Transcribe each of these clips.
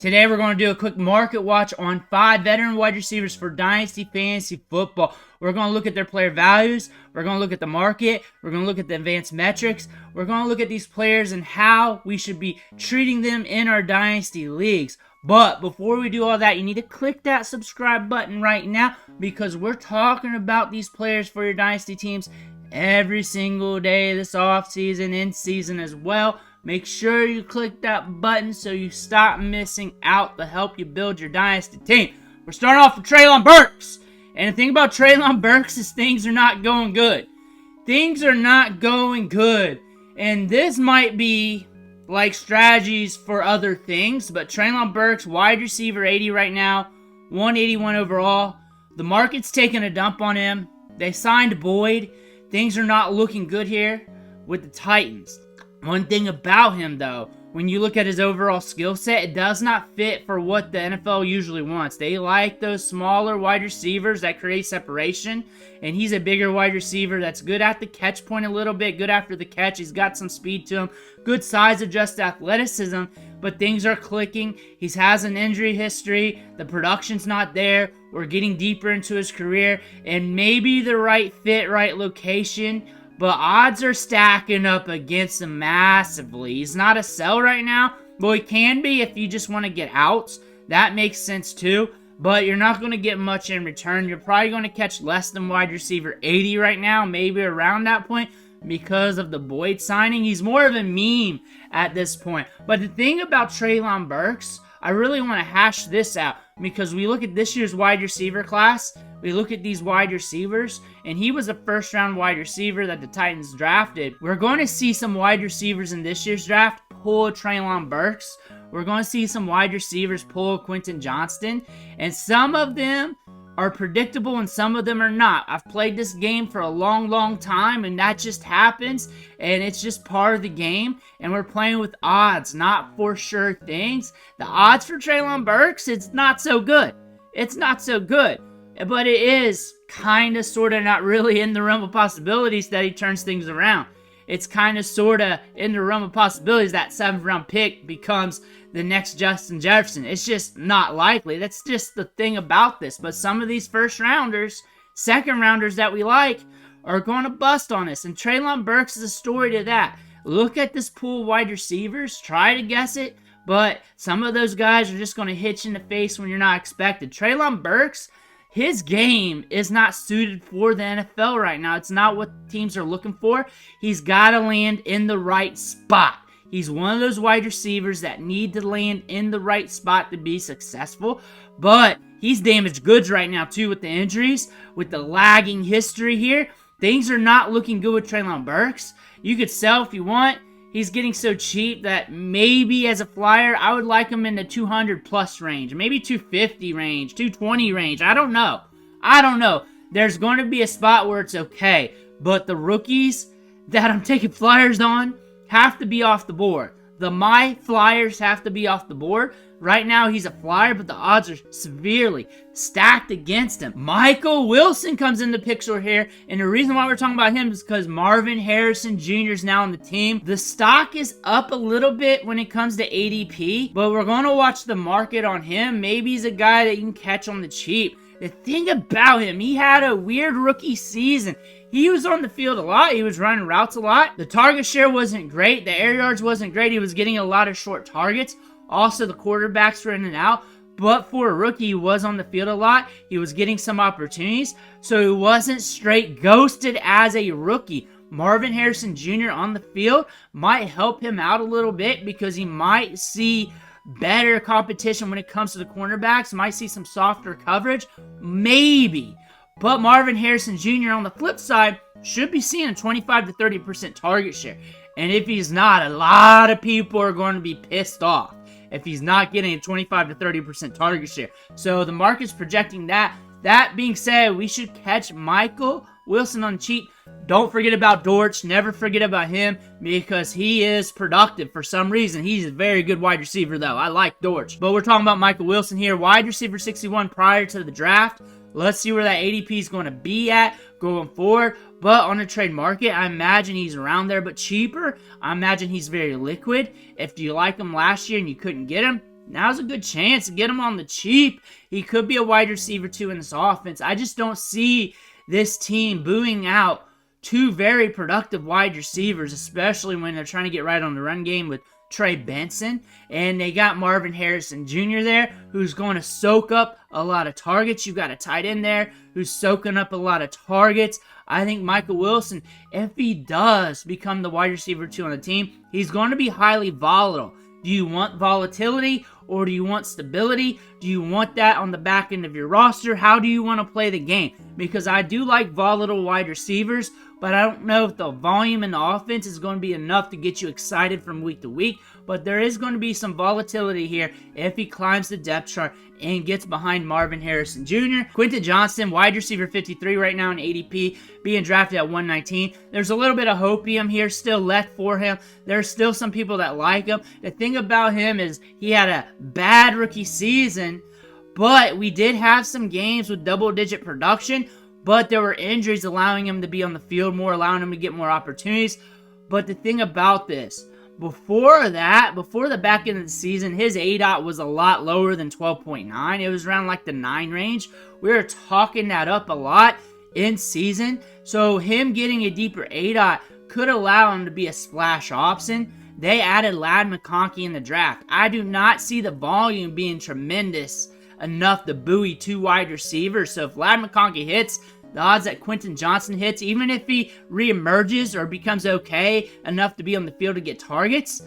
Today we're going to do a quick market watch on 5 veteran wide receivers for Dynasty Fantasy Football. We're going to look at their player values, we're going to look at the market, we're going to look at the advanced metrics, we're going to look at these players and how we should be treating them in our Dynasty leagues. But before we do all that, you need to click that subscribe button right now because we're talking about these players for your Dynasty teams every single day this offseason, in season as well. Make sure you click that button so you stop missing out to help you build your Dynasty team. We're starting off with Trayon Burks. And the thing about Trayon Burks is things are not going good. Things are not going good. And this might be like strategies for other things, but Trayon Burks, wide receiver 80 right now, 181 overall. The market's taking a dump on him. They signed Boyd. Things are not looking good here with the Titans. One thing about him, though, when you look at his overall skill set, it does not fit for what the NFL usually wants. They like those smaller wide receivers that create separation, and he's a bigger wide receiver that's good at the catch point a little bit, good after the catch. He's got some speed to him, good size adjusted athleticism, but things are clicking. He has an injury history. The production's not there. We're getting deeper into his career, and maybe the right fit, right location, but odds are stacking up against him massively. He's not a sell right now, but he can be if you just want to get outs. That makes sense too, but you're not going to get much in return. You're probably going to catch less than wide receiver 80 right now, maybe around that point, because of the Boyd signing. He's more of a meme at this point. But the thing about Trayon Burks, I really want to hash this out because we look at this year's wide receiver class. We look at these wide receivers, and he was a first-round wide receiver that the Titans drafted. We're going to see some wide receivers in this year's draft pull Trayon Burks. We're going to see some wide receivers pull Quinton Johnson, and some of them are predictable and some of them are not. I've played this game for a long time, and that just happens, and it's just part of the game, and we're playing with odds, not for sure things. The odds for Trayon Burks, it's not so good. It's not so good, but it is kind of, sort of, not really in the realm of possibilities that he turns things around. It's kind of, sort of, in the realm of possibilities that 7th round pick becomes the next Justin Jefferson. It's just not likely. That's just the thing about this. But some of these first rounders, second rounders that we like, are going to bust on us. And Trayon Burks is a story to that. Look at this pool of wide receivers. Try to guess it. But some of those guys are just going to hit you in the face when you're not expected. Trayon Burks, his game is not suited for the NFL right now. It's not what teams are looking for. He's got to land in the right spot. He's one of those wide receivers that need to land in the right spot to be successful. But he's damaged goods right now, too, with the injuries, with the lagging history here. Things are not looking good with Trayon Burks. You could sell if you want. He's getting so cheap that maybe as a flyer, I would like him in the 200-plus range. Maybe 250 range, 220 range. I don't know. There's going to be a spot where it's okay. But the rookies that I'm taking flyers on have to be off the board. My flyers have to be off the board. Right now, he's a flyer, but the odds are severely stacked against him. Michael Wilson comes in the picture here, and the reason why we're talking about him is because Marvin Harrison Jr. is now on the team. The stock is up a little bit when it comes to ADP, but we're going to watch the market on him. Maybe he's a guy that you can catch on the cheap. The thing about him, he had a weird rookie season. He was on the field a lot. He was running routes a lot. The target share wasn't great. The air yards wasn't great. He was getting a lot of short targets. Also, the quarterbacks were in and out. But for a rookie, he was on the field a lot. He was getting some opportunities. So he wasn't straight ghosted as a rookie. Marvin Harrison Jr. on the field might help him out a little bit because he might see better competition when it comes to the cornerbacks. Might see some softer coverage. Maybe. But Marvin Harrison Jr. on the flip side should be seeing a 25 to 30% target share. And if he's not, a lot of people are going to be pissed off if he's not getting a 25 to 30% target share. So the market's projecting that. That being said, we should catch Michael Wilson on cheap. Don't forget about Dortch. Never forget about him because he is productive for some reason. He's a very good wide receiver, though. I like Dortch. But we're talking about Michael Wilson here. Wide receiver 61 prior to the draft. Let's see where that ADP is going to be at going forward. But on the trade market, I imagine he's around there, but cheaper. I imagine he's very liquid. If you like him last year and you couldn't get him, now's a good chance to get him on the cheap. He could be a wide receiver 2 in this offense. I just don't see this team booing out 2 very productive wide receivers, especially when they're trying to get right on the run game with Trey Benson, and they got Marvin Harrison Jr. there, who's going to soak up a lot of targets. You've got a tight end there who's soaking up a lot of targets. I think Michael Wilson, if he does become the wide receiver 2 on the team, he's going to be highly volatile. Do you want volatility or do you want stability? Do you want that on the back end of your roster? How do you want to play the game? Because I do like volatile wide receivers, but I don't know if the volume in the offense is going to be enough to get you excited from week to week. But there is going to be some volatility here if he climbs the depth chart and gets behind Marvin Harrison Jr. Quinton Johnson, wide receiver 53 right now in ADP, being drafted at 119. There's a little bit of hopium here still left for him. There's still some people that like him. The thing about him is he had a bad rookie season, but we did have some games with double-digit production, but there were injuries allowing him to be on the field more, allowing him to get more opportunities. But the thing about this, before the back end of the season, his ADOT was a lot lower than 12.9. It was around like the 9 range. We were talking that up a lot in season. So him getting a deeper ADOT could allow him to be a splash option. They added Ladd McConkey in the draft. I do not see the volume being tremendous enough to buoy 2 wide receivers. So if Ladd McConkey hits, the odds that Quinton Johnson hits, even if he reemerges or becomes okay enough to be on the field to get targets,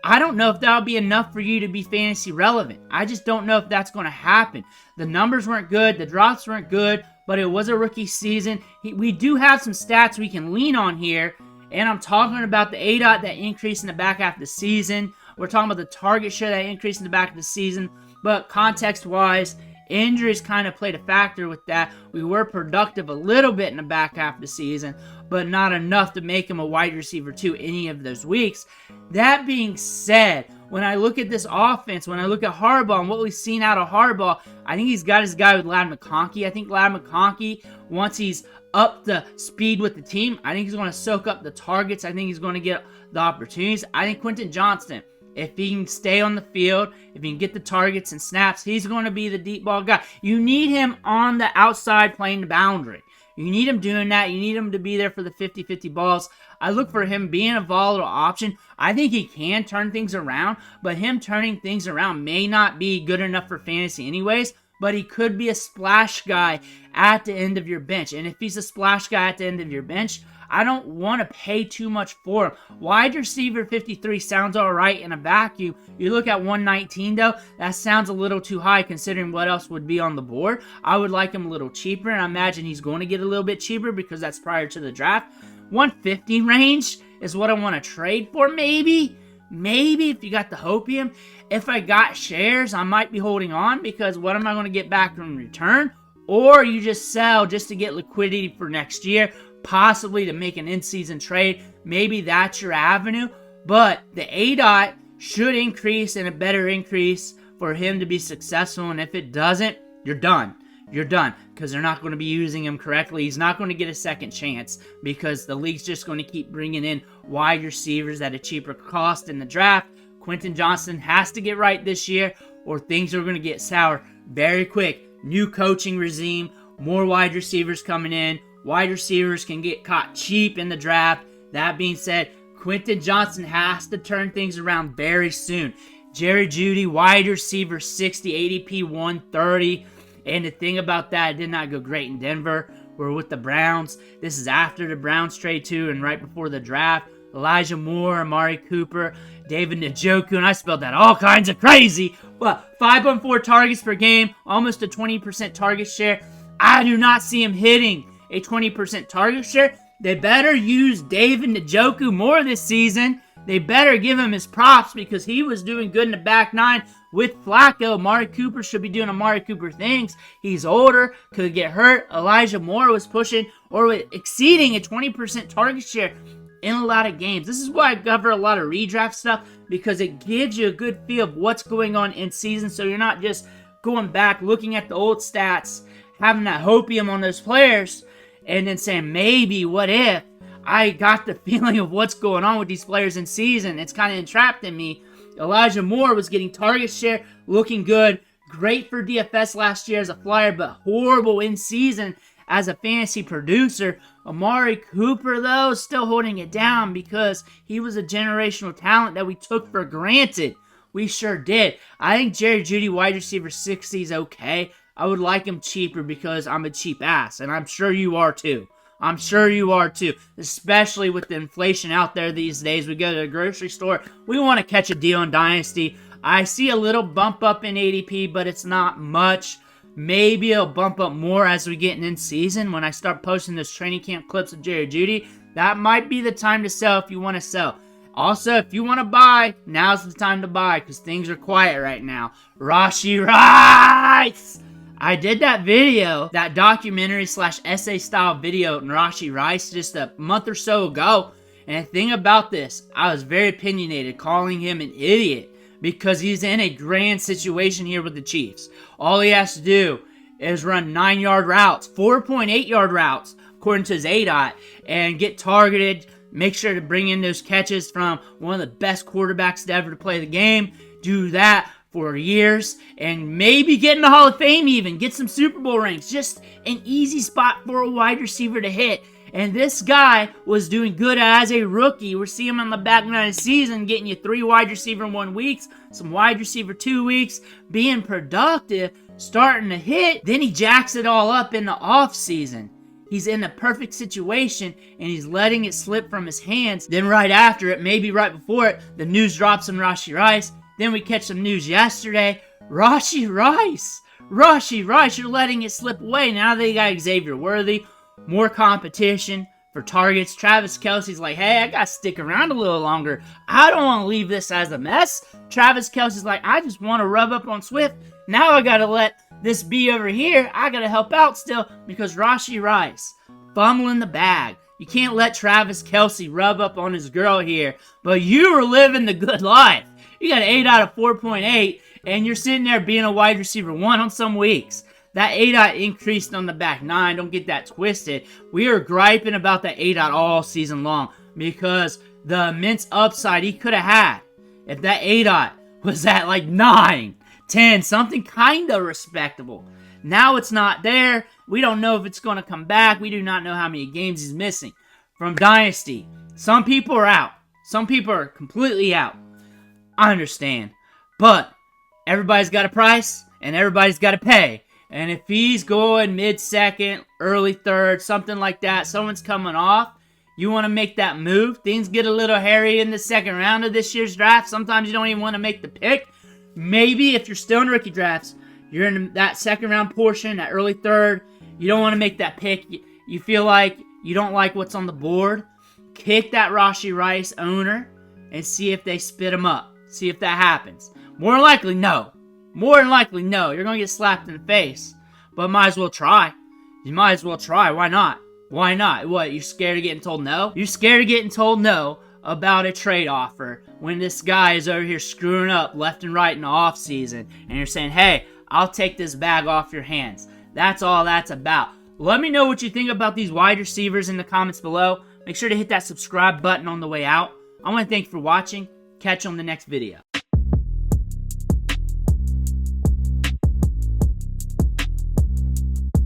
I don't know if that'll be enough for you to be fantasy relevant. I just don't know if that's going to happen. The numbers weren't good, the drops weren't good, but it was a rookie season. We do have some stats we can lean on here, and I'm talking about the ADOT that increased in the back half of the season. We're talking about the target share that increased in the back of the season, but context-wise, injuries kind of played a factor with that. We were productive a little bit in the back half of the season, but not enough to make him a wide receiver 2 any of those weeks. That being said, when I look at this offense, when I look at Harbaugh and what we've seen out of Harbaugh, I think he's got his guy with Ladd McConkey. I think Ladd McConkey, once he's up to speed with the team, I think he's going to soak up the targets. I think he's going to get the opportunities. I think Quinton Johnson, if he can stay on the field, if he can get the targets and snaps, he's going to be the deep ball guy. You need him on the outside playing the boundary. You need him doing that. You need him to be there for the 50-50 balls. I look for him being a volatile option. I think he can turn things around, but him turning things around may not be good enough for fantasy anyways, but he could be a splash guy at the end of your bench. And if he's a splash guy at the end of your bench, I don't want to pay too much for him. Wide receiver 53 sounds all right in a vacuum. You look at 119, though, that sounds a little too high considering what else would be on the board. I would like him a little cheaper, and I imagine he's going to get a little bit cheaper because that's prior to the draft. 150 range is what I want to trade for, maybe. Maybe if you got the hopium. If I got shares, I might be holding on because what am I going to get back in return? Or you just sell just to get liquidity for next year, possibly to make an in-season trade. Maybe that's your avenue. But the ADOT should increase and a better increase for him to be successful. And if it doesn't, you're done. You're done because they're not going to be using him correctly. He's not going to get a second chance because the league's just going to keep bringing in wide receivers at a cheaper cost in the draft. Quinton Johnson has to get right this year or things are going to get sour very quick. New coaching regime, more wide receivers coming in. Wide receivers can get caught cheap in the draft. That being said, Quinton Johnson has to turn things around very soon. Jerry Jeudy, wide receiver 60, ADP 130. And the thing about that, it did not go great in Denver. We're with the Browns. This is after the Browns trade too and right before the draft. Elijah Moore, Amari Cooper, David Njoku, and I spelled that all kinds of crazy. But 5.4 targets per game, almost a 20% target share. I do not see him hitting a 20% target share. They better use David Njoku more this season. They better give him his props because he was doing good in the back nine with Flacco. Amari Cooper should be doing Amari Cooper things. He's older, could get hurt. Elijah Moore was pushing or exceeding a 20% target share in a lot of games. This is why I cover a lot of redraft stuff because it gives you a good feel of what's going on in season so you're not just going back, looking at the old stats, having that hopium on those players, and then saying, maybe, what if? I got the feeling of what's going on with these players in season. It's kind of entrapped in me. Elijah Moore was getting target share, looking good. Great for DFS last year as a flyer, but horrible in season as a fantasy producer. Amari Cooper, though, still holding it down because he was a generational talent that we took for granted. We sure did. I think Jerry Jeudy, wide receiver 60 is okay. I would like him cheaper because I'm a cheap ass, and I'm sure you are too. I'm sure you are too, especially with the inflation out there these days. We go to the grocery store, we want to catch a deal in Dynasty. I see a little bump up in ADP, but it's not much. Maybe it'll bump up more as we get in season. When I start posting those training camp clips of Jerry Jeudy, that might be the time to sell if you want to sell. Also, if you want to buy, now's the time to buy because things are quiet right now. Rashod Rice! I did that video, that documentary / essay style video on Rashod Rice just a month or so ago. And the thing about this, I was very opinionated, calling him an idiot because he's in a grand situation here with the Chiefs. All he has to do is run 9-yard routes, 4.8-yard routes, according to his ADOT, and get targeted. Make sure to bring in those catches from one of the best quarterbacks to ever to play the game. Do that for years, and maybe get in the Hall of Fame even. Get some Super Bowl rings. Just an easy spot for a wide receiver to hit. And this guy was doing good as a rookie. We're seeing him on the back nine of the season, getting you 3 wide receiver in 1 week, some wide receiver 2 weeks, being productive, starting to hit. Then he jacks it all up in the off season. He's in a perfect situation, and he's letting it slip from his hands. Then right after it, maybe right before it, the news drops on Rashod Rice. Then we catch some news yesterday. Rashod Rice, you're letting it slip away. Now they got Xavier Worthy. More competition for targets. Travis Kelce's like, hey, I got to stick around a little longer. I don't want to leave this as a mess. Travis Kelce's like, I just want to rub up on Swift. Now I got to let this be over here. I got to help out still because Rashod Rice fumbling the bag. You can't let Travis Kelce rub up on his girl here, but you were living the good life. You got 8 out of 4.8, and you're sitting there being a wide receiver 1 on some weeks. That ADOT increased on the back 9. Don't get that twisted. We are griping about that ADOT all season long because the immense upside he could have had if that ADOT was at like 9, 10, something kind of respectable. Now it's not there. We don't know if it's going to come back. We do not know how many games he's missing from Dynasty. Some people are out. Some people are completely out. I understand. But everybody's got a price and everybody's got to pay. And if he's going mid-second, early third, something like that, someone's coming off, you want to make that move. Things get a little hairy in the second round of this year's draft. Sometimes you don't even want to make the pick. Maybe if you're still in rookie drafts, you're in that second round portion, that early third, you don't want to make that pick. You feel like you don't like what's on the board. Kick that Rashod Rice owner and see if they spit him up. See if that happens. More than likely, no. More than likely, no. You're going to get slapped in the face. But might as well try. You might as well try. Why not? Why not? What, you scared of getting told no? You're scared of getting told no about a trade offer when this guy is over here screwing up left and right in the offseason. And you're saying, hey, I'll take this bag off your hands. That's all that's about. Let me know what you think about these wide receivers in the comments below. Make sure to hit that subscribe button on the way out. I want to thank you for watching. Catch you on the next video.